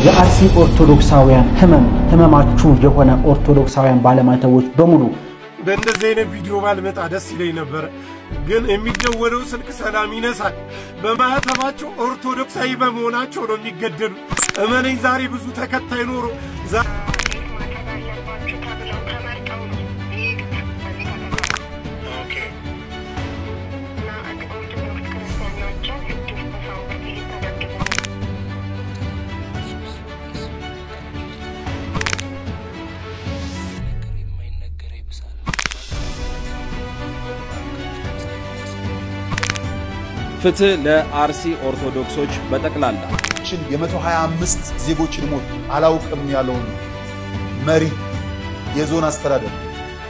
የአርሲ ኦርቶዶክሳውያን ህመማችሁ የሆነ ኦርቶዶክሳውያን ባለማተቦች በሙሉ በእንደዚህ አይነት ቪዲዮ ባልመጣ ደስ ይለኝ ነበር ግን የሚደወለው ስልክ ሰላም ይነሳል በማህተባቸው ኦርቶዶክሳዊ በመሆናቸው ነው የሚገደሉ እመነኝ ዛሬ ብዙ ተከታይ ኖሮ ፍትህ ለአርሲ ኦርቶዶክሶች በጠቅላላ የ125 ዜጎችን ሞት አላውቅም ያለውን መሪ የዞን አስተዳደር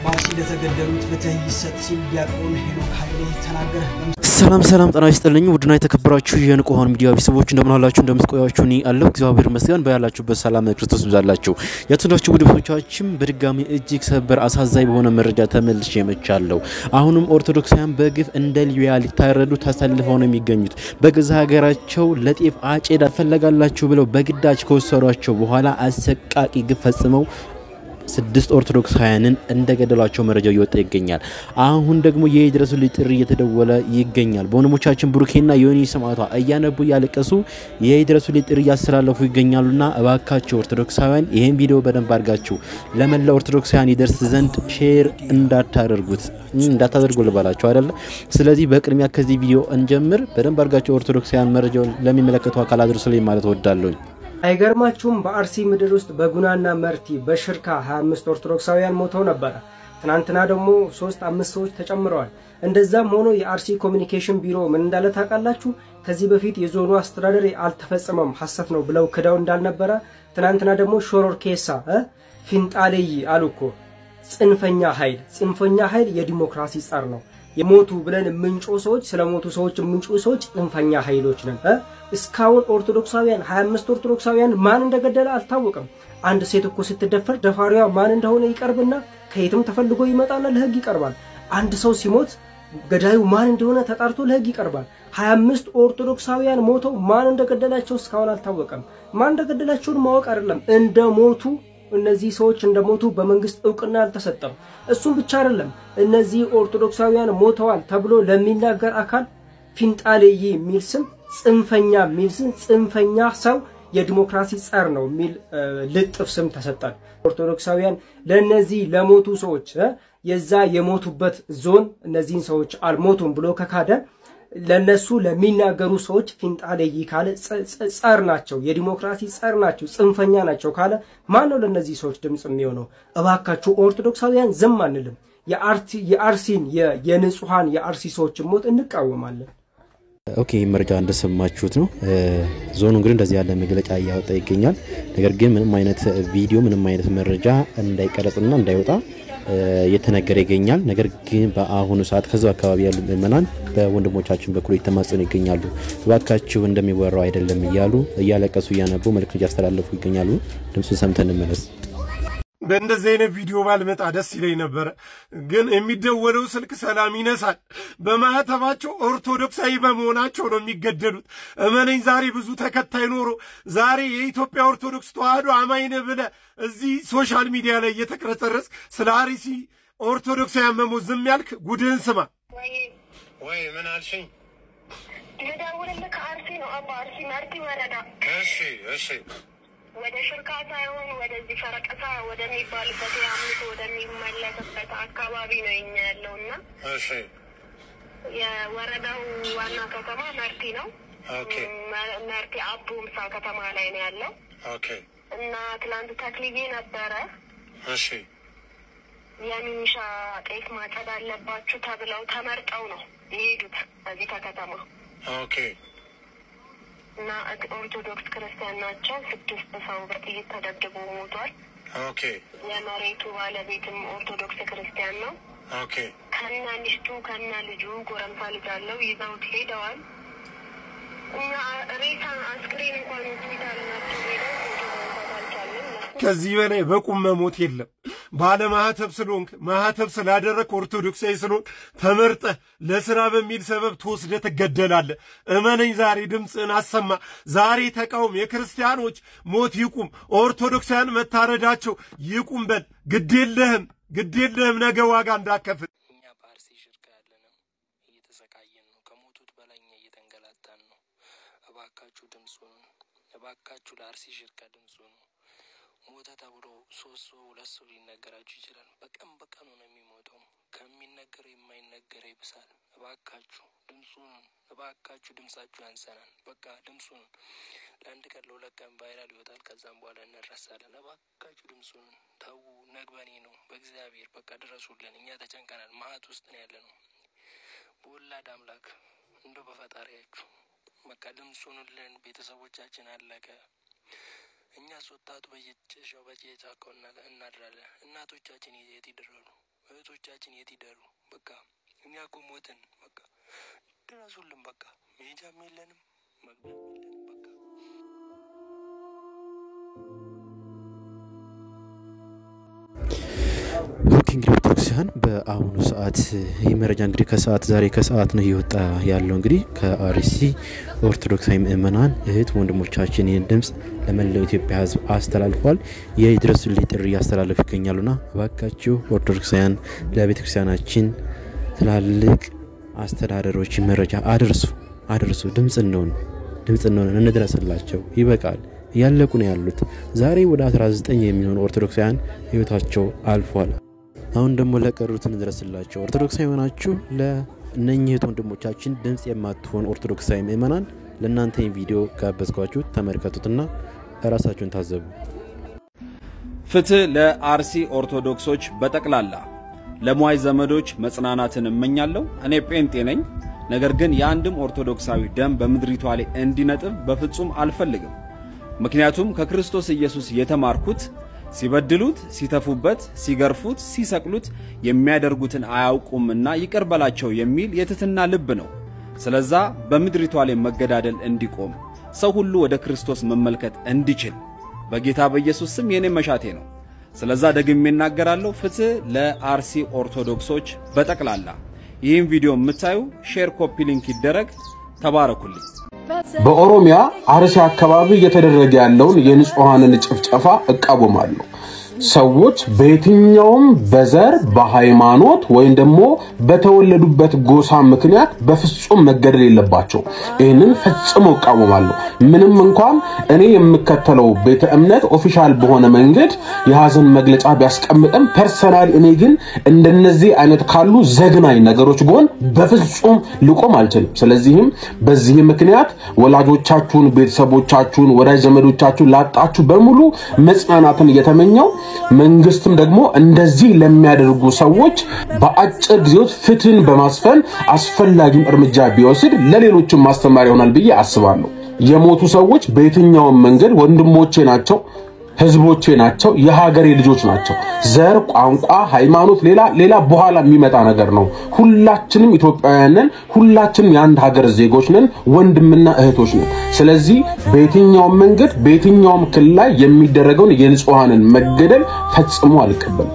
ማርሲ ለተገደሉት ፍትህ ይሰጥ ሲል ዲያቆን ሄኖክ ኃይሌ ተናገረ። ሰላም ጤና ይስጥልኝ ውድና የተከበራችሁ የንቁሆን ሚዲያ ቤተሰቦች እንደምን አላችሁ እንደምትቆያችሁ እኔ አለሁ እግዚአብሔር ይመስገን በያላችሁበት ሰላም ክርስቶስ ይብዛላችሁ የትንዶቹ ውድፎቻችን በድጋሚ እጅግ ሰበር አሳዛኝ በሆነ መረጃ ተመልሼ መቻለሁ አሁንም ኦርቶዶክሳውያን በግፍ እንደ ሊቢያ ሊታረዱ ተሰልፈው ነው የሚገኙት በገዛ ሀገራቸው ለጤፍ አጨዳ ፈለጋላችሁ ብለው በግዳጅ ከወሰዷቸው በኋላ አሰቃቂ ግፍ ፈጽመው 6 ኦርቶዶክሳውያንን እንደገደሏቸው መረጃው ይወጣ ይገኛል አሁን ደግሞ የድረሱልኝ ጥሪ እየተደወለ ይገኛል በወንድሞቻችን ብሩኬና ዮኒ ሰማዕቷ እያነቡ ያለቀሱ የድረሱልኝ ጥሪ ያስተላልፉ ይገኛሉና እባካችሁ ኦርቶዶክሳውያን ይሄን ቪዲዮ በደንብ አድርጋችሁ ለመላ ኦርቶዶክሳውያን ይደርስ ዘንድ ሼር እንዳታደርጉ ልባላችሁ አይደል ስለዚህ በቅድሚያ ከዚህ ቪዲዮ እንጀምር በደንብ አድርጋችሁ ኦርቶዶክሳውያን መረጃው ለሚመለከቱ አካል አድርሱልኝ ማለት ወዳለሁ አይገርማችሁም በአርሲ ምድር ውስጥ በጉናና መርቲ በሽርካ 25 ኦርቶዶክሳውያን ሞተው ነበር ትናንትና ደግሞ 3-5 ሰዎች ተጨምረዋል እንደዛም ሆኖ የአርሲ ኮሙኒኬሽን ቢሮ ምን እንዳለ ታውቃላችሁ ከዚህ በፊት የዞኑ አስተዳደር አልተፈጸመም ሐሰት ነው ብለው ክዳው እንዳልነበረ ትናንትና ደግሞ ሾሮር ኬሳ ፊንጣሌይ አሉኮ ጽንፈኛ ኃይል የዲሞክራሲ ጻር ነው የሞቱ ብለን ምንጮ ሰዎች ስለሞቱ ሰዎች ምንጮ ሰዎች ጽንፈኛ ኃይሎች ነን እስካሁን ኦርቶዶክሳውያን 25 ኦርቶዶክሳውያን ማን እንደገደለ አልታወቀም አንድ ሴት እኮ ስትደፈር ደፋሪዋ ማን እንደሆነ ይቀርብና ከየትም ተፈልጎ ይመጣና ለህግ ይቀርባል አንድ ሰው ሲሞት ገዳዩ ማን እንደሆነ ተጣርቶ ለህግ ይቀርባል 25 ኦርቶዶክሳውያን ሞተው ማን እንደገደላቸው እስካሁን አልታወቀም ማን እንደገደላቸው ማወቅ አይደለም እንደሞቱ እነዚህ ሰዎች እንደሞቱ በመንግስት ዕውቅና አልተሰጠም እሱም ብቻ አይደለም እነዚህ ኦርቶዶክሳውያን ሞተዋል ተብሎ ለሚናገር አካል ፊንጣሌይ ሚልስም ጽንፈኛ ሰው የዲሞክራሲ ጻር ነው ሚል ልጥፍ ስም ተሰጣል ኦርቶዶክሳውያን ለነዚህ ለሞቱ ሰዎች የዛ የሞቱበት ዞን እነዚህን ሰዎች አልሞቱም ብሎ ከካደ ለነሱ ለሚናገሩ ሰዎች ፊንጣሌይ ካለ ጻር ናቸው የዲሞክራሲ ጻር ናቸው ጽንፈኛ ናቸው ካለ ማን ነው ለነዚህ ሰዎች ድምጽ የሚሆነው እባካችሁ ኦርቶዶክሳውያን ዝም አንልም የአርሲን የንጹሃን የአርሲ ሰዎች ሞት እንቃወማለን ኦኬ መረጃ እንደሰማችሁት ነው ዞኑ እንግዲህ እንደዚህ ያለ መግለጫ ያወጣ ይገኛል ነገር ግን ምንም አይነት ቪዲዮ ምንም አይነት መረጃ እንዳይቀረጽና እንዳይወጣ የተነገረ ይገኛል ነገር ግን በአሁኑ ሰዓት ከዛው አካባቢ ያሉ ምእመናን በወንድሞቻችን በኩል የተማጸኑ ይገኛሉ እባካችሁ እንደሚወራው አይደለም ይያሉ ያለቀሱ ያነቡ መልእክት ያስተላልፉ ይገኛሉ ድምጽ ሰምተን እንመለስ በእንደዚህ አይነት ቪዲዮ ባልመጣ ደስ ይለኝ ነበር ግን የሚደወለው ስልክ ሰላም ይነሳል በማህተባቸው ኦርቶዶክሳዊ በመሆናቸው ነው የሚገደሉት እመነኝ ዛሬ ብዙ ተከታይ ኖሮ ዛሬ የኢትዮጵያ ኦርቶዶክስ ተዋህዶ አማኝ ነህ ብለህ እዚህ ሶሻል ሚዲያ ላይ እየተቀረጸረስ ስለ አርሲ ኦርቶዶክሳውያን መሞት ዝም ያልክ ጉድህን ስማ ወይ ምን አልሽኝ የደወለልህ ከአርሲ ነው አባ አርሲ መርቲ ወረዳ እሺ ወደ ሽርካ ሳይሆን ወደዚህ ፈረቀሳ ወደሚባልበት ያምቱ ወደሚመለስበት አካባቢ ነው ያለውና እሺ የወረዳው ዋና ከተማ መርቲ ነው ኦኬ መርቲ አቡምሳ ከተማ ላይ ነው ያለው ኦኬ እና ትላንት ተክሊዬ ነበረ እሺ የሚኒሻ ጤፍ ማጨድ አለባችሁ ተብለው ተመርጠው ነው የሄዱት እዚህ ከተማ ኦኬ እና ኦርቶዶክስ ክርስቲያን ናቸው 6 ሰው በጥይት ተደብድበው ሞቷል ኦኬ የመሬቱ ባለቤትም ኦርቶዶክስ ክርስቲያን ነው ኦኬ ከና ሚስቱ ከና ልጁ ጎረምሳ ልጅ አለው ይዘውት ሄደዋል እና ሬሳ አስክሬን እንኳን ሆስፒታል ናቸው ሄደው ከዚህ በላይ በቁም መሞት የለም ባለማህተብ ስለሆንክ ማህተብ ስላደረክ ኦርቶዶክሳዊ ስለሆንክ ተመርጠህ ለስራ በሚል ሰበብ ተወስደህ ትገደላለህ። እመነኝ ዛሬ ድምፅህን አሰማ። ዛሬ ተቃውም። የክርስቲያኖች ሞት ይቁም፣ ኦርቶዶክሳውያን መታረዳቸው ይቁም በል። ግድ የለህም ነገ ዋጋ እንዳከፍል። እኛ በአርሲ ሽርካ ያለነው እየተሰቃየን ነው። ከሞቱት በላይ እኛ እየተንገላታን ነው። እባካችሁ ድምፁ ነው። እባካችሁ ለአርሲ ሽርካ ድምፁ ነው። ሞተ ተብሎ 3 ሰው 2 ሰው ሊነገራችሁ ይችላል። በቀን በቀኑ ነው የሚሞተው። ከሚነገረው የማይነገረው ይብሳል። እባካችሁ ድምፁ ነው። እባካችሁ ድምጻችሁ ያንሰናል። በቃ ድምፁ ነው። ለአንድ ቀን ለሁለት ቀን ቫይራል ይወጣል። ከዛም በኋላ እንረሳለን። እባካችሁ ድምፁ ነው። ተው፣ ነግበኔ ነው። በእግዚአብሔር በቃ ድረሱልን። እኛ ተጨንቀናል። ማህት ውስጥ ነው ያለነው። በወላድ አምላክ እንደው በፈጣሪያችሁ በቃ ድምፁ ነውልን። ቤተሰቦቻችን አለቀ። እኛ ወጣቱ በየጫካው በየጫካው እናድራለን። እናቶቻችን የት ይደራሉ? እህቶቻችን የት ይደሩ? በቃ እኛ እኮ ሞትን። በቃ ድረሱልን። በቃ መሄጃም የለንም መግቢያም የለንም። በቃ እንግዲህ ኦርቶዶክሳውያን በአሁኑ ሰዓት ይህ መረጃ እንግዲህ ዛሬ ከሰዓት ነው እየወጣ ያለው። እንግዲህ ከአርሲ ኦርቶዶክሳዊ ምእመናን እህት ወንድሞቻችን ይህን ድምፅ ለመላው ኢትዮጵያ ሕዝብ አስተላልፏል። የድረሱልኝ ጥሪ እያስተላለፉ ይገኛሉና እባካችሁ ኦርቶዶክሳውያን ለቤተ ክርስቲያናችን ትላልቅ አስተዳደሮች መረጃ አድርሱ። ድምጽ እንሆን እንድረስላቸው። ይበቃል። ያለቁ ነው ያሉት። ዛሬ ወደ 19 የሚሆኑ ኦርቶዶክሳውያን ህይወታቸው አልፏል። አሁን ደግሞ ለቀሩት እንድረስላቸው። ኦርቶዶክሳዊ ሆናችሁ ለነኚህ ወንድሞቻችን ድምጽ የማትሆን ኦርቶዶክሳዊ ምእመናን ለእናንተ ይህን ቪዲዮ ጋበዝኳችሁ፣ ተመልከቱትና ራሳችሁን ታዘቡ። ፍትህ ለአርሲ ኦርቶዶክሶች በጠቅላላ ለሟይ ዘመዶች መጽናናትን እመኛለሁ። እኔ ጴንጤ ነኝ። ነገር ግን የአንድም ኦርቶዶክሳዊ ደም በምድሪቷ ላይ እንዲነጥብ በፍጹም አልፈልግም። ምክንያቱም ከክርስቶስ ኢየሱስ የተማርኩት ሲበድሉት፣ ሲተፉበት፣ ሲገርፉት፣ ሲሰቅሉት የሚያደርጉትን አያውቁምና ይቅር በላቸው የሚል የትህትና ልብ ነው። ስለዛ በምድሪቷ ላይ መገዳደል እንዲቆም፣ ሰው ሁሉ ወደ ክርስቶስ መመልከት እንዲችል በጌታ በኢየሱስ ስም የኔ መሻቴ ነው። ስለዛ ደግሜ እናገራለሁ። ፍትህ ለአርሲ ኦርቶዶክሶች በጠቅላላ። ይህን ቪዲዮ የምታዩ ሼር፣ ኮፒ ሊንክ ይደረግ። ተባረኩልኝ። በኦሮሚያ አርሲ አካባቢ እየተደረገ ያለውን የንጹሃንን ጭፍጨፋ እቃወማለሁ። ሰዎች በየትኛውም በዘር በሃይማኖት ወይም ደግሞ በተወለዱበት ጎሳ ምክንያት በፍጹም መገደል የለባቸው። ይሄንን ፈጽሞ እቃወማለሁ። ምንም እንኳን እኔ የምከተለው ቤተ እምነት ኦፊሻል በሆነ መንገድ የሐዘን መግለጫ ቢያስቀምጥም ፐርሰናሊ እኔ ግን እንደነዚህ አይነት ካሉ ዘግናኝ ነገሮች ጎን በፍጹም ልቆም አልችልም። ስለዚህም በዚህ ምክንያት ወላጆቻችሁን፣ ቤተሰቦቻችሁን፣ ወዳጅ ዘመዶቻችሁን ላጣችሁ በሙሉ መጽናናትን እየተመኘው መንግስትም ደግሞ እንደዚህ ለሚያደርጉ ሰዎች በአጭር ጊዜ ውስጥ ፍትህን በማስፈን አስፈላጊም እርምጃ ቢወስድ ለሌሎችም ማስተማሪያ ይሆናል ብዬ አስባለሁ። የሞቱ ሰዎች በየትኛውም መንገድ ወንድሞቼ ናቸው፣ ህዝቦቼ ናቸው፣ የሀገሬ ልጆች ናቸው። ዘር፣ ቋንቋ፣ ሃይማኖት ሌላ በኋላ የሚመጣ ነገር ነው። ሁላችንም ኢትዮጵያውያን ነን። ሁላችንም የአንድ ሀገር ዜጎች ነን፣ ወንድምና እህቶች ነን። ስለዚህ በየትኛውም መንገድ በየትኛውም ክልል ላይ የሚደረገውን የንጹሃንን መገደል ፈጽሞ አልቀበልም።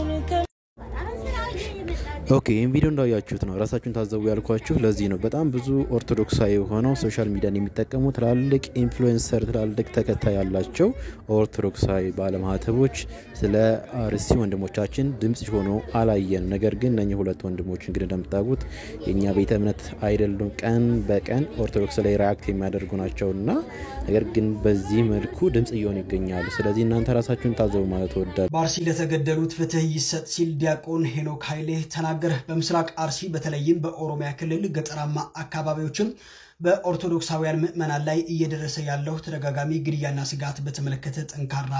ኦኬ፣ ይሄን ቪዲዮ እንዳያችሁት ነው ራሳችሁን ታዘቡ ያልኳችሁ ለዚህ ነው። በጣም ብዙ ኦርቶዶክሳዊ ሆነው ሶሻል ሚዲያን የሚጠቀሙ ትላልቅ ኢንፍሉዌንሰር፣ ትላልቅ ተከታይ ያላቸው ኦርቶዶክሳዊ ባለማህተቦች ስለ አርሲ ወንድሞቻችን ድምጽ ሆኖ አላየን። ነገር ግን እነኚህ ሁለት ወንድሞች እንግዲህ እንደምታውቁት የኛ ቤተ እምነት አይደሉም፣ ቀን በቀን ኦርቶዶክስ ላይ ሪአክት የሚያደርጉ ናቸውና ነገር ግን በዚህ መልኩ ድምጽ እየሆኑ ይገኛሉ። ስለዚህ እናንተ ራሳችሁን ታዘቡ ማለት ወዳጅ። በአርሲ ለተገደሉት ፍትህ ይሰጥ ሲል ዲያቆን ሄኖክ ኃይሌ ተናገረ። በምስራቅ አርሲ በተለይም በኦሮሚያ ክልል ገጠራማ አካባቢዎችም በኦርቶዶክሳውያን ምእመናን ላይ እየደረሰ ያለው ተደጋጋሚ ግድያና ስጋት በተመለከተ ጠንካራ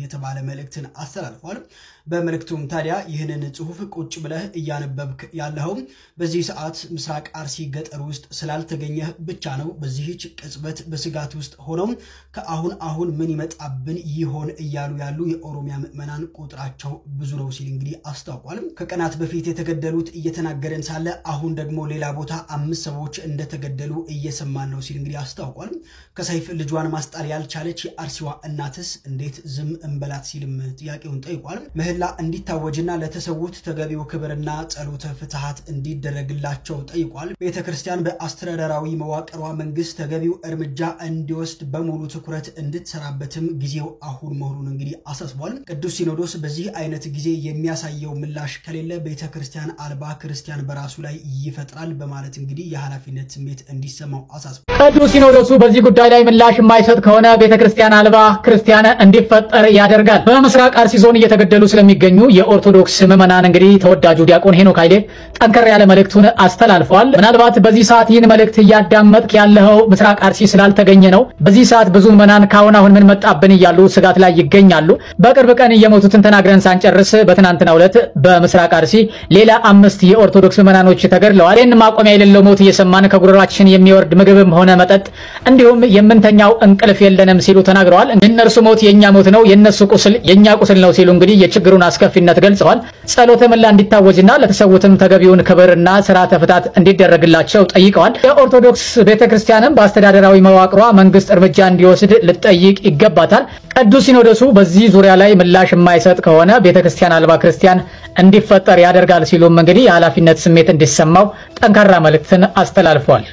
የተባለ መልእክትን አስተላልፏል። በመልእክቱም ታዲያ ይህንን ጽሁፍ ቁጭ ብለህ እያነበብክ ያለው በዚህ ሰዓት ምስራቅ አርሲ ገጠር ውስጥ ስላልተገኘ ብቻ ነው። በዚህች ቅጽበት በስጋት ውስጥ ሆነው ከአሁን ምን ይመጣብን ይሆን እያሉ ያሉ የኦሮሚያ ምእመናን ቁጥራቸው ብዙ ነው ሲል እንግዲህ አስታውቋል። ከቀናት በፊት የተገደሉት እየተናገረን ሳለ አሁን ደግሞ ሌላ ቦታ 5 ሰዎች እንደተገደሉ እየሰማን ነው ሲል እንግዲህ አስታውቋል። ከሰይፍ ልጇን ማስጣል ያልቻለች የአርሲዋ እናትስ እንዴት ዝም እንበላት ሲልም ጥያቄውን ጠይቋል። ምህላ እንዲታወጅና ለተሰዉት ተገቢው ክብርና ጸሎተ ፍትሃት እንዲደረግላቸው ጠይቋል። ቤተክርስቲያን በአስተዳደራዊ መዋቅሯ መንግስት ተገቢው እርምጃ እንዲወስድ በሙሉ ትኩረት እንድትሰራበትም ጊዜው አሁን መሆኑን እንግዲህ አሳስቧል። ቅዱስ ሲኖዶስ በዚህ አይነት ጊዜ የሚያሳየው ምላሽ ከሌለ ቤተክርስቲያን አልባ ክርስቲያን በራሱ ላይ ይፈጥራል በማለት እንግዲህ የኃላፊነት ስሜት እንዲሰማው አሳስቧል። ቅዱስ ሲኖዶሱ በዚህ ጉዳይ ላይ ምላሽ የማይሰጥ ከሆነ ቤተክርስቲያን አልባ ክርስቲያን እንዲፈጠር ያደርጋል። በምስራቅ አርሲ ዞን እየተገደሉ ስለሚገኙ የኦርቶዶክስ ምዕመናን እንግዲህ ተወዳጁ ዲያቆን ሄኖክ ኃይሌ ጠንከር ያለ መልእክቱን አስተላልፏል። ምናልባት በዚህ ሰዓት ይህን መልእክት እያዳመጥክ ያለው ምስራቅ አርሲ ስላልተገኘ ነው። በዚህ ሰዓት ብዙ ምዕመናን አሁን ምን መጣብን እያሉ ስጋት ላይ ይገኛሉ። በቅርብ ቀን እየሞቱትን ተናግረን ሳንጨርስ በትናንትናው ዕለት በምስራቅ አርሲ ሌላ 5 የኦርቶዶክስ ምዕመናኖች ተገድለዋል። ይህን ማቆሚያ የሌለው ሞት እየሰማን ከጉሮሯችን የሚወርድ ምግብም ሆነ መጠጥ እንዲሁም የምንተኛው እንቅልፍ የለንም ሲሉ ተናግረዋል። የእነርሱ ሞት የኛ ሞት ነው፣ የነሱ ቁስል የኛ ቁስል ነው ሲሉ እንግዲህ የችግሩን አስከፊነት ገልጸዋል። ጸሎተ ምህላ እንዲታወጅና ለተሰዉትም ተገቢውን ክብርና ስርዓተ ፍትሃት እንዲደረግላቸው ጠይቀዋል። የኦርቶዶክስ ቤተክርስቲያንም በአስተዳደራዊ መዋቅሯ መንግስት እርምጃ እንዲወስድ ልጠይቅ ይገባታል። ቅዱስ ሲኖዶሱ በዚህ ዙሪያ ላይ ምላሽ የማይሰጥ ከሆነ ቤተክርስቲያን አልባ ክርስቲያን እንዲፈጠር ያደርጋል ሲሉም እንግዲህ የኃላፊነት ስሜት እንዲሰማው ጠንካራ መልእክትን አስተላልፏል።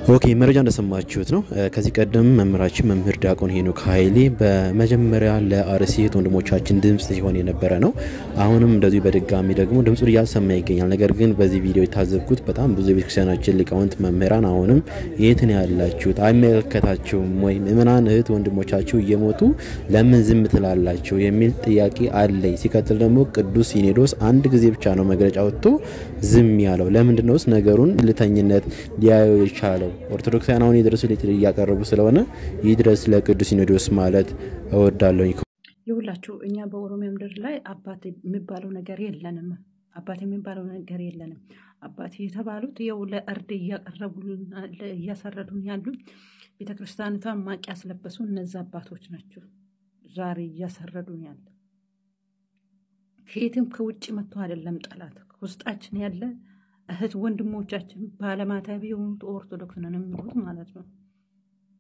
ኦኬ መረጃ እንደሰማችሁት ነው። ከዚህ ቀደም መምህራችን መምህር ዲያቆን ሄኖክ ኃይሌ በመጀመሪያ ለአርሲ ወንድሞቻችን ድምጽ ሲሆን የነበረ ነው። አሁንም እንደዚህ በድጋሚ ደግሞ ድምጹን እያሰማ ይገኛል። ነገር ግን በዚህ ቪዲዮ የታዘብኩት በጣም ብዙ ቤተክርስቲያናችን ሊቃውንት መምህራን አሁንም የትን ያላችሁት አይመለከታችሁም ወይ ምዕመናን እህት ወንድሞቻችሁ እየሞቱ ለምን ዝም ትላላችሁ የሚል ጥያቄ አለኝ። ሲቀጥል ደግሞ ቅዱስ ሲኖዶስ አንድ ጊዜ ብቻ ነው መግለጫ ወጥቶ ዝም ያለው። ለምንድነውስ ነገሩን ልተኝነት ሊያዩ የቻለው? ኦርቶዶክሳውያን አሁን ይድረሱ እያቀረቡ ስለሆነ ይድረስ ለቅዱስ ሲኖዶስ ማለት እወዳለሁ። ይሁላችሁ እኛ በኦሮሚያ ምድር ላይ አባት የሚባለው ነገር የለንም። አባት የሚባለው ነገር የለንም። አባት የተባሉት ያው ለእርድ እያቀረቡልን እያሰረዱን ያሉ ቤተክርስቲያኒቷን ማቅ ያስለበሱ እነዛ አባቶች ናቸው ዛሬ እያሰረዱን ያለ። ከየትም ከውጭ መጥቶ አይደለም ጠላት ውስጣችን ያለ እህት ወንድሞቻችን ባለማተብ የሆኑት ኦርቶዶክስ ነን የሚሉት ማለት ነው።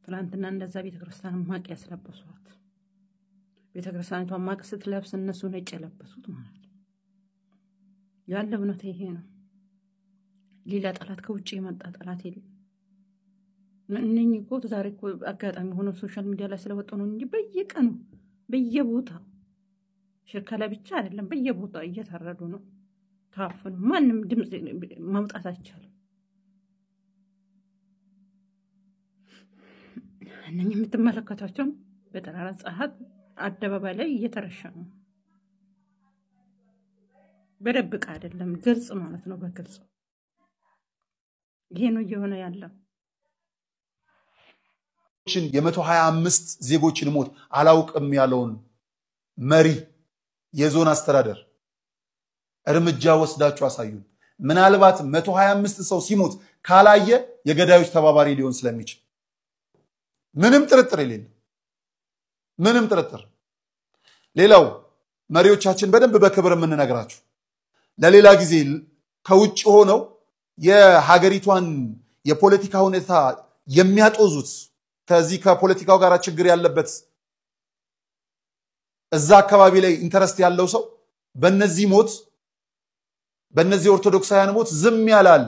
ትናንትና እንደዛ ቤተክርስቲያን ማቅ ያስለበሷት ቤተክርስቲያኒቷን ማቅ ስትለብስ እነሱ ነጭ የለበሱት ማለት ነው። ያለ እውነት ይሄ ነው። ሌላ ጠላት ከውጭ የመጣ ጠላት የለም። እነኚህ እኮ ዛሬ እኮ አጋጣሚ ሆኖ ሶሻል ሚዲያ ላይ ስለወጡ ነው እንጂ በየቀኑ በየቦታው ሽርካ ላይ ብቻ አይደለም በየቦታው እየታረዱ ነው። ታፈኑ ማንም ድምጽ ማውጣት አይቻልም። እነኚህ የምትመለከታቸው በጠራራ ፀሐይ አደባባይ ላይ እየተረሸኑ በደብቅ አይደለም ግልጽ ማለት ነው። በግልጽ ይሄ ነው እየሆነ ያለው። የ125 ዜጎችን ሞት አላውቅም ያለውን መሪ የዞን አስተዳደር እርምጃ ወስዳችሁ አሳዩን። ምናልባት 125 ሰው ሲሞት ካላየ የገዳዮች ተባባሪ ሊሆን ስለሚችል ምንም ጥርጥር የለም። ምንም ጥርጥር። ሌላው መሪዎቻችን በደንብ በክብር የምንነግራችሁ ለሌላ ጊዜ ከውጭ ሆነው የሀገሪቷን የፖለቲካ ሁኔታ የሚያጦዙት ከዚህ ከፖለቲካው ጋር ችግር ያለበት እዛ አካባቢ ላይ ኢንተረስት ያለው ሰው በእነዚህ ሞት በእነዚህ ኦርቶዶክሳውያን ሞት ዝም ያላል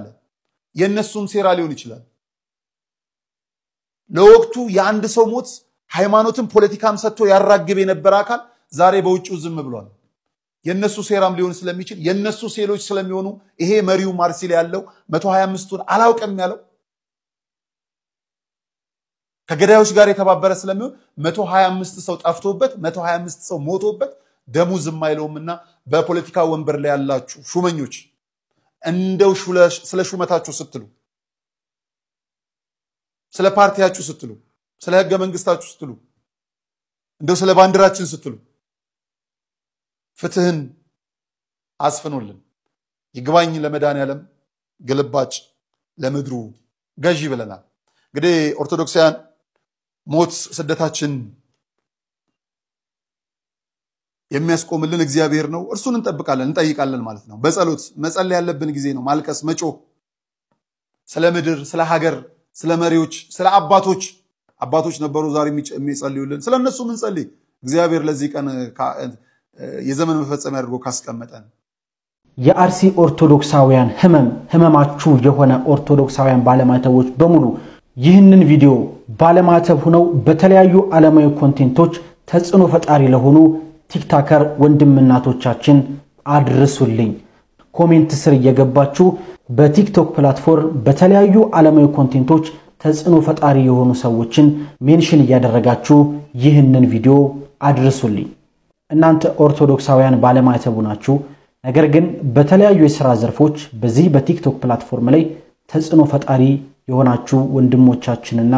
የነሱም ሴራ ሊሆን ይችላል። ለወቅቱ የአንድ ሰው ሞት ሃይማኖትን ፖለቲካም ሰጥቶ ያራግብ የነበረ አካል ዛሬ በውጭው ዝም ብሏል። የነሱ ሴራም ሊሆን ስለሚችል የነሱ ሴሎች ስለሚሆኑ ይሄ መሪው ማርሲል ያለው 125ቱን አላውቅም ያለው ከገዳዮች ጋር የተባበረ ስለሚሆን 125 ሰው ጠፍቶበት 125 ሰው ሞቶበት ደሙ ዝም አይለውምና በፖለቲካ ወንበር ላይ ያላችሁ ሹመኞች እንደው ስለ ሹመታችሁ ስትሉ ስለ ፓርቲያችሁ ስትሉ ስለ ህገ መንግስታችሁ ስትሉ እንደው ስለ ባንዲራችን ስትሉ ፍትህን አስፈኑልን። ይግባኝ ለመድኃኔዓለም ግልባጭ ለምድሩ ገዢ ብለናል። እንግዲህ ኦርቶዶክሳውያን ሞት ስደታችን የሚያስቆምልን እግዚአብሔር ነው። እርሱን እንጠብቃለን እንጠይቃለን ማለት ነው። በጸሎት መጸለይ ያለብን ጊዜ ነው። ማልቀስ መጮህ ስለ ምድር፣ ስለ ሀገር፣ ስለ መሪዎች፣ ስለ አባቶች ነበሩ ዛሬ የሚጸልዩልን። ስለነሱ ምን ጸልይ እግዚአብሔር ለዚህ ቀን የዘመን መፈጸሚያ አድርጎ ካስቀመጠን። የአርሲ ኦርቶዶክሳውያን ህመማችሁ የሆነ ኦርቶዶክሳውያን ባለማተቦች በሙሉ ይህንን ቪዲዮ ባለማተብ ሆነው በተለያዩ ዓለማዊ ኮንቴንቶች ተጽዕኖ ፈጣሪ ለሆኑ ቲክቶከር ወንድምናቶቻችን አድርሱልኝ። ኮሜንት ስር እየገባችሁ በቲክቶክ ፕላትፎርም በተለያዩ ዓለማዊ ኮንቴንቶች ተጽዕኖ ፈጣሪ የሆኑ ሰዎችን ሜንሽን እያደረጋችሁ ይህንን ቪዲዮ አድርሱልኝ። እናንተ ኦርቶዶክሳውያን ባለማተቡ ናችሁ፣ ነገር ግን በተለያዩ የሥራ ዘርፎች በዚህ በቲክቶክ ፕላትፎርም ላይ ተጽዕኖ ፈጣሪ የሆናችሁ ወንድሞቻችንና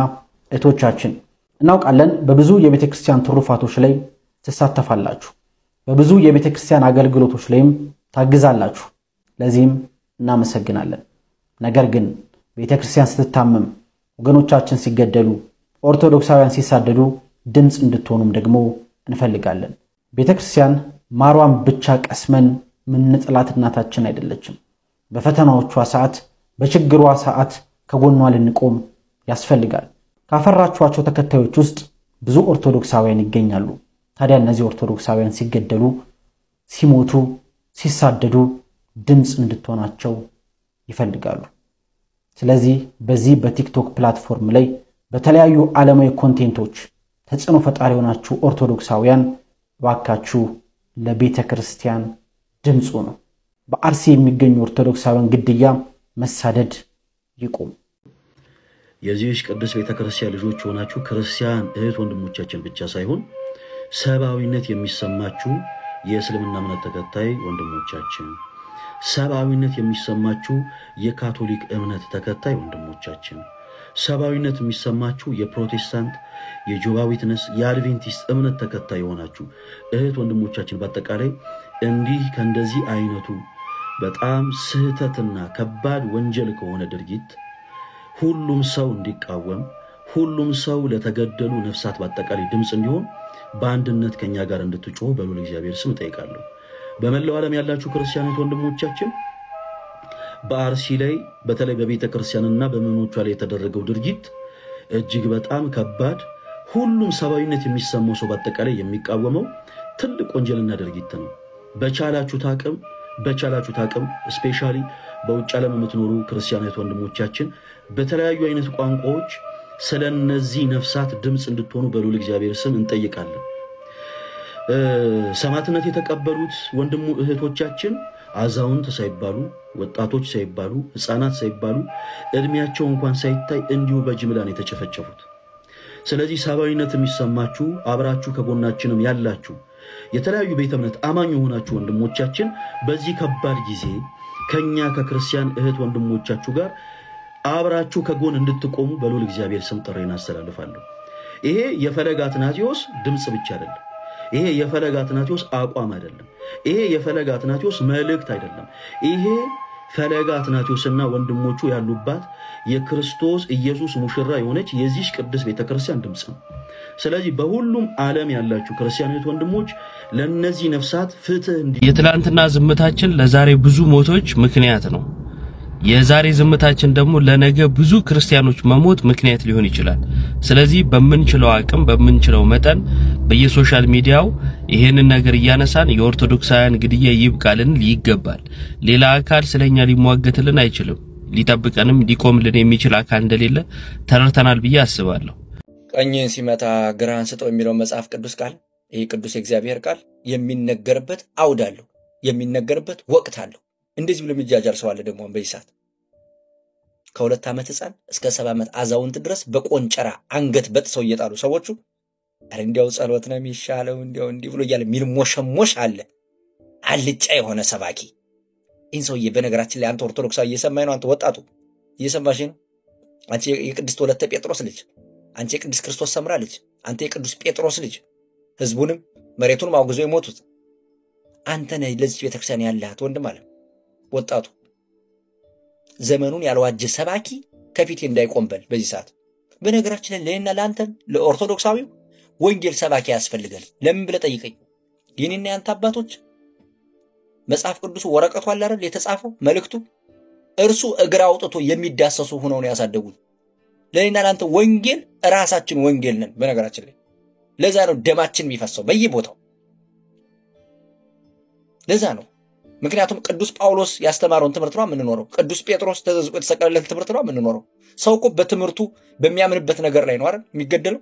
እህቶቻችን እናውቃለን። በብዙ የቤተክርስቲያን ትሩፋቶች ላይ ትሳተፋላችሁ፣ በብዙ የቤተክርስቲያን አገልግሎቶች ላይም ታግዛላችሁ። ለዚህም እናመሰግናለን። ነገር ግን ቤተክርስቲያን ስትታመም፣ ወገኖቻችን ሲገደሉ፣ ኦርቶዶክሳውያን ሲሳደዱ ድምጽ እንድትሆኑም ደግሞ እንፈልጋለን። ቤተክርስቲያን ማሯን ብቻ ቀስመን ምንጥላት እናታችን አይደለችም። በፈተናዎቿ ሰዓት፣ በችግሯ ሰዓት ከጎኗ ልንቆም ያስፈልጋል። ካፈራችኋቸው ተከታዮች ውስጥ ብዙ ኦርቶዶክሳውያን ይገኛሉ። ታዲያ እነዚህ ኦርቶዶክሳውያን ሲገደሉ፣ ሲሞቱ፣ ሲሳደዱ ድምጽ እንድትሆናቸው ይፈልጋሉ። ስለዚህ በዚህ በቲክቶክ ፕላትፎርም ላይ በተለያዩ ዓለማዊ ኮንቴንቶች ተጽዕኖ ፈጣሪ ሆናችሁ ኦርቶዶክሳውያን ባካችሁ ለቤተ ክርስቲያን ድምጹ ነው። በአርሲ የሚገኙ ኦርቶዶክሳውያን ግድያ፣ መሳደድ ይቁም። የዚህ ቅዱስ ቤተ ክርስቲያን ልጆች ሆናችሁ ክርስቲያን እህት ወንድሞቻችን ብቻ ሳይሆን ሰብአዊነት የሚሰማችሁ የእስልምና እምነት ተከታይ ወንድሞቻችን፣ ሰብአዊነት የሚሰማችሁ የካቶሊክ እምነት ተከታይ ወንድሞቻችን፣ ሰብአዊነት የሚሰማችሁ የፕሮቴስታንት፣ የጆባ ዊትነስ፣ የአድቬንቲስት እምነት ተከታይ ሆናችሁ እህት ወንድሞቻችን በአጠቃላይ እንዲህ ከእንደዚህ አይነቱ በጣም ስህተትና ከባድ ወንጀል ከሆነ ድርጊት ሁሉም ሰው እንዲቃወም፣ ሁሉም ሰው ለተገደሉ ነፍሳት በአጠቃላይ ድምጽ እንዲሆን በአንድነት ከኛ ጋር እንድትጮሁ በሉል እግዚአብሔር ስም ጠይቃለሁ። በመላው ዓለም ያላችሁ ክርስቲያኖች ወንድሞቻችን በአርሲ ላይ በተለይ በቤተ ክርስቲያንና በምዕመኖቿ ላይ የተደረገው ድርጊት እጅግ በጣም ከባድ፣ ሁሉም ሰብአዊነት የሚሰማው ሰው በአጠቃላይ የሚቃወመው ትልቅ ወንጀልና ድርጊት ነው። በቻላችሁት አቅም ስፔሻሊ በውጭ ዓለም የምትኖሩ ክርስቲያኖች ወንድሞቻችን በተለያዩ አይነት ቋንቋዎች ስለነዚህ ነፍሳት ድምጽ እንድትሆኑ በሉል እግዚአብሔር ስም እንጠይቃለን። ሰማዕትነት የተቀበሉት ወንድሙ እህቶቻችን አዛውንት ሳይባሉ፣ ወጣቶች ሳይባሉ፣ ህፃናት ሳይባሉ እድሜያቸው እንኳን ሳይታይ እንዲሁ በጅምላ ነው የተጨፈጨፉት። ስለዚህ ሰብአዊነት የሚሰማችሁ አብራችሁ ከጎናችንም ያላችሁ የተለያዩ ቤተ እምነት አማኝ የሆናችሁ ወንድሞቻችን በዚህ ከባድ ጊዜ ከኛ ከክርስቲያን እህት ወንድሞቻችሁ ጋር አብራችሁ ከጎን እንድትቆሙ በሉል እግዚአብሔር ስም ጥሬን አስተላልፋለሁ። ይሄ የፈለገ አትናቴዎስ ድምጽ ብቻ አይደለም። ይሄ የፈለገ አትናቴዎስ አቋም አይደለም። ይሄ የፈለገ አትናቴዎስ መልእክት አይደለም። ይሄ ፈለገ አትናቴዎስና ወንድሞቹ ያሉባት የክርስቶስ ኢየሱስ ሙሽራ የሆነች የዚህ ቅዱስ ቤተክርስቲያን ድምጽ ነው። ስለዚህ በሁሉም ዓለም ያላችሁ ክርስቲያኖች ወንድሞች ለነዚህ ነፍሳት ፍትህ የትላንትና ዝምታችን ለዛሬ ብዙ ሞቶች ምክንያት ነው። የዛሬ ዝምታችን ደግሞ ለነገ ብዙ ክርስቲያኖች መሞት ምክንያት ሊሆን ይችላል። ስለዚህ በመንችለው አቅም በመንችለው መጠን በየሶሻል ሚዲያው ይሄንን ነገር እያነሳን የኦርቶዶክሳውያን ግድያ ይብቃልን ይገባል። ሌላ አካል ስለኛ ሊሟገትልን አይችልም። ሊጠብቀንም ሊቆምልን የሚችል አካል እንደሌለ ተረድተናል ብዬ አስባለሁ። ቀኝን ሲመታ ግራን ስጠው የሚለው መጽሐፍ ቅዱስ ቃል ይሄ ቅዱስ የእግዚአብሔር ቃል የሚነገርበት አውድ አለው፣ የሚነገርበት ወቅት አለው። እንደዚህ ብሎ የሚጃጃል ሰው አለ ደግሞ በይሳት ከ2 ዓመት ህፃን እስከ 7 ዓመት አዛውንት ድረስ በቆንጨራ አንገት በጥሰው እየጣሉ ሰዎቹ አረ እንዲያው ጸሎት ነው የሚሻለው እንዲያው እንዲህ ብሎ ይያለ ሚልሞሸሞሽ አለ አልጫ የሆነ ሰባኪ። ይህን ሰውዬ በነገራችን ላይ አንተ ኦርቶዶክሳዊ እየሰማኝ ነው፣ አንተ ወጣቱ እየሰማሽ ነው። አንቺ የቅድስት ወለተ ጴጥሮስ ልጅ፣ አንቺ የቅዱስ ክርስቶስ ሰምራ ልጅ፣ አንተ የቅዱስ ጴጥሮስ ልጅ ህዝቡንም መሬቱንም አውግዘው የሞቱት አንተ ነህ። ለዚህ ቤተክርስቲያን ያለሃት ወንድም አለ ወጣቱ ዘመኑን ያልዋጀ ሰባኪ ከፊቴ እንዳይቆምበል በዚህ ሰዓት። በነገራችን ላይ ለእኔና ለአንተ ለኦርቶዶክሳዊው ወንጌል ሰባኪ ያስፈልጋል። ለምን ብለህ ጠይቀኝ። የኔና ያንተ አባቶች መጽሐፍ ቅዱስ ወረቀቱ አለ አይደል የተጻፈው መልእክቱ እርሱ እግር አውጥቶ የሚዳሰሱ ሆነው ነው ያሳደጉት። ለኔና ላንተ ወንጌል ራሳችን ወንጌል ነን በነገራችን ላይ። ለዛ ነው ደማችን የሚፈሰው በየቦታው። ለዛ ነው ምክንያቱም ቅዱስ ጳውሎስ ያስተማረውን ትምህርት ነው የምንኖረው። ቅዱስ ጴጥሮስ ተዘዝቆ የተሰቀለለት ትምህርት ነው የምንኖረው። ሰው እኮ በትምህርቱ በሚያምንበት ነገር ላይ ነው አይደል የሚገደለው።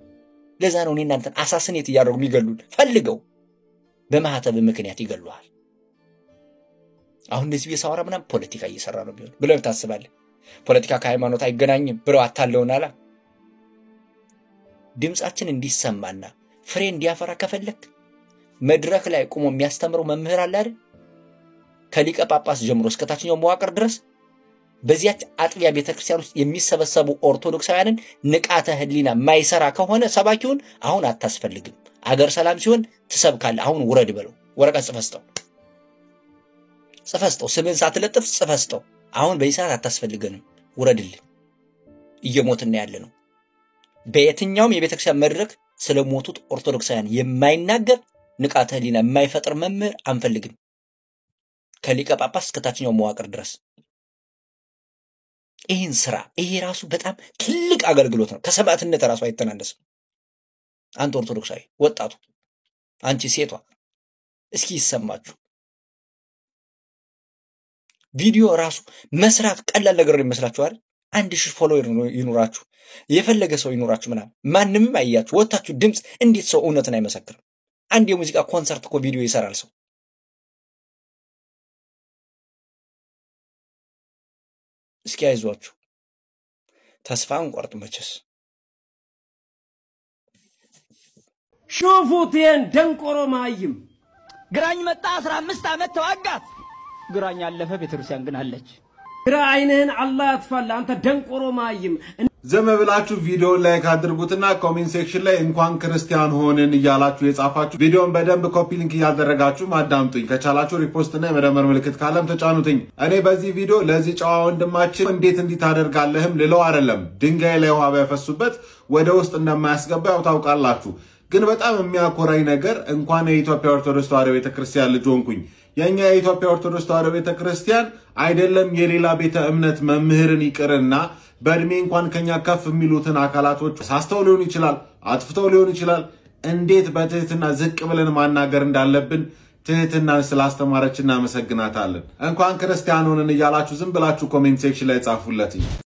ለዛ ነው እኔና አንተን አሳስኔት እያደረጉ የሚገሉን ፈልገው በማህተብ ምክንያት ይገሉሃል። አሁን እዚህ የሳወራ ምናምን ፖለቲካ እየሰራ ነው ቢሆን ብለህ ታስባለህ። ፖለቲካ ከሃይማኖት አይገናኝም ብለው አታለውናላ። ድምጻችን እንዲሰማና ፍሬ እንዲያፈራ ከፈለክ መድረክ ላይ ቆሞ የሚያስተምረው መምህር አለ አይደል? ከሊቀ ጳጳስ ጀምሮ እስከ ታችኛው መዋቅር ድረስ በዚያች አጥቢያ ቤተክርስቲያን ውስጥ የሚሰበሰቡ ኦርቶዶክሳውያንን ንቃተ ህሊና ማይሰራ ከሆነ ሰባኪውን አሁን አታስፈልግም። አገር ሰላም ሲሆን ትሰብካለህ። አሁን ውረድ በለው። ወረቀት ጽፈስጠው ስምን ሳትለጥፍ ጽፈስጠው። አሁን በይሳት አታስፈልገንም። ውረድልን። እየሞትና ያለ ነው። በየትኛውም የቤተክርስቲያን መድረክ ስለሞቱት ኦርቶዶክሳውያን የማይናገር ንቃተ ህሊና የማይፈጥር መምህር አንፈልግም። ከሊቀ ጳጳስ እስከ ታችኛው መዋቅር ድረስ ይህን ስራ ይሄ ራሱ በጣም ትልቅ አገልግሎት ነው። ከሰማዕትነት ራሱ አይተናነስም። አንተ ኦርቶዶክሳዊ ወጣቱ፣ አንቺ ሴቷ እስኪ ይሰማችሁ። ቪዲዮ ራሱ መስራት ቀላል ነገር ይመስላችኋል? 1000 ፎሎወር ይኑራችሁ፣ የፈለገ ሰው ይኑራችሁ ምናምን ማንንም አይያችሁ ወጣችሁ ድምጽ እንዴት ሰው እውነትን አይመሰክርም? አንድ የሙዚቃ ኮንሰርት እኮ ቪዲዮ ይሰራል ሰው። እስኪ አይዟችሁ፣ ተስፋ እንቆርጥ መቼስ። ሹፉቴን ደንቆሮ ማይም ግራኝ መጣ 15 ዓመት ተዋጋት። ግራኝ አለፈ፣ ቤተክርስቲያን ግን አለች። ግራ አይንህን አላህ ያጥፋል አንተ ደንቆሮ ማይም። ዘመ ብላችሁ ቪዲዮን ላይክ አድርጉትና ኮሜንት ሴክሽን ላይ እንኳን ክርስቲያን ሆንን እያላችሁ የጻፋችሁ ቪዲዮን በደንብ ኮፒ ሊንክ እያደረጋችሁ ማዳምጡኝ። ከቻላችሁ ሪፖስትና የመደመር ምልክት ካለም ተጫኑትኝ። እኔ በዚህ ቪዲዮ ለዚህ ጨዋ ወንድማችን እንዴት እንዲህ ታደርጋለህም ልለው አይደለም። ድንጋይ ላይ ውሃ ቢያፈሱበት ወደ ውስጥ እንደማያስገባ ያው ታውቃላችሁ። ግን በጣም የሚያኮራኝ ነገር እንኳን የኢትዮጵያ ኦርቶዶክስ ተዋሕዶ ቤተክርስቲያን ልጅ ሆንኩኝ የኛ የኢትዮጵያ ኦርቶዶክስ ተዋሕዶ ቤተክርስቲያን አይደለም የሌላ ቤተ እምነት መምህርን ይቅርና በእድሜ እንኳን ከኛ ከፍ የሚሉትን አካላቶች ሳስተው ሊሆን ይችላል፣ አጥፍተው ሊሆን ይችላል። እንዴት በትህትና ዝቅ ብለን ማናገር እንዳለብን ትህትናን ስላስተማረች እናመሰግናታለን። እንኳን ክርስቲያን ሆነን እያላችሁ ዝም ብላችሁ ኮሜንት ሴክሽን ላይ ጻፉለት።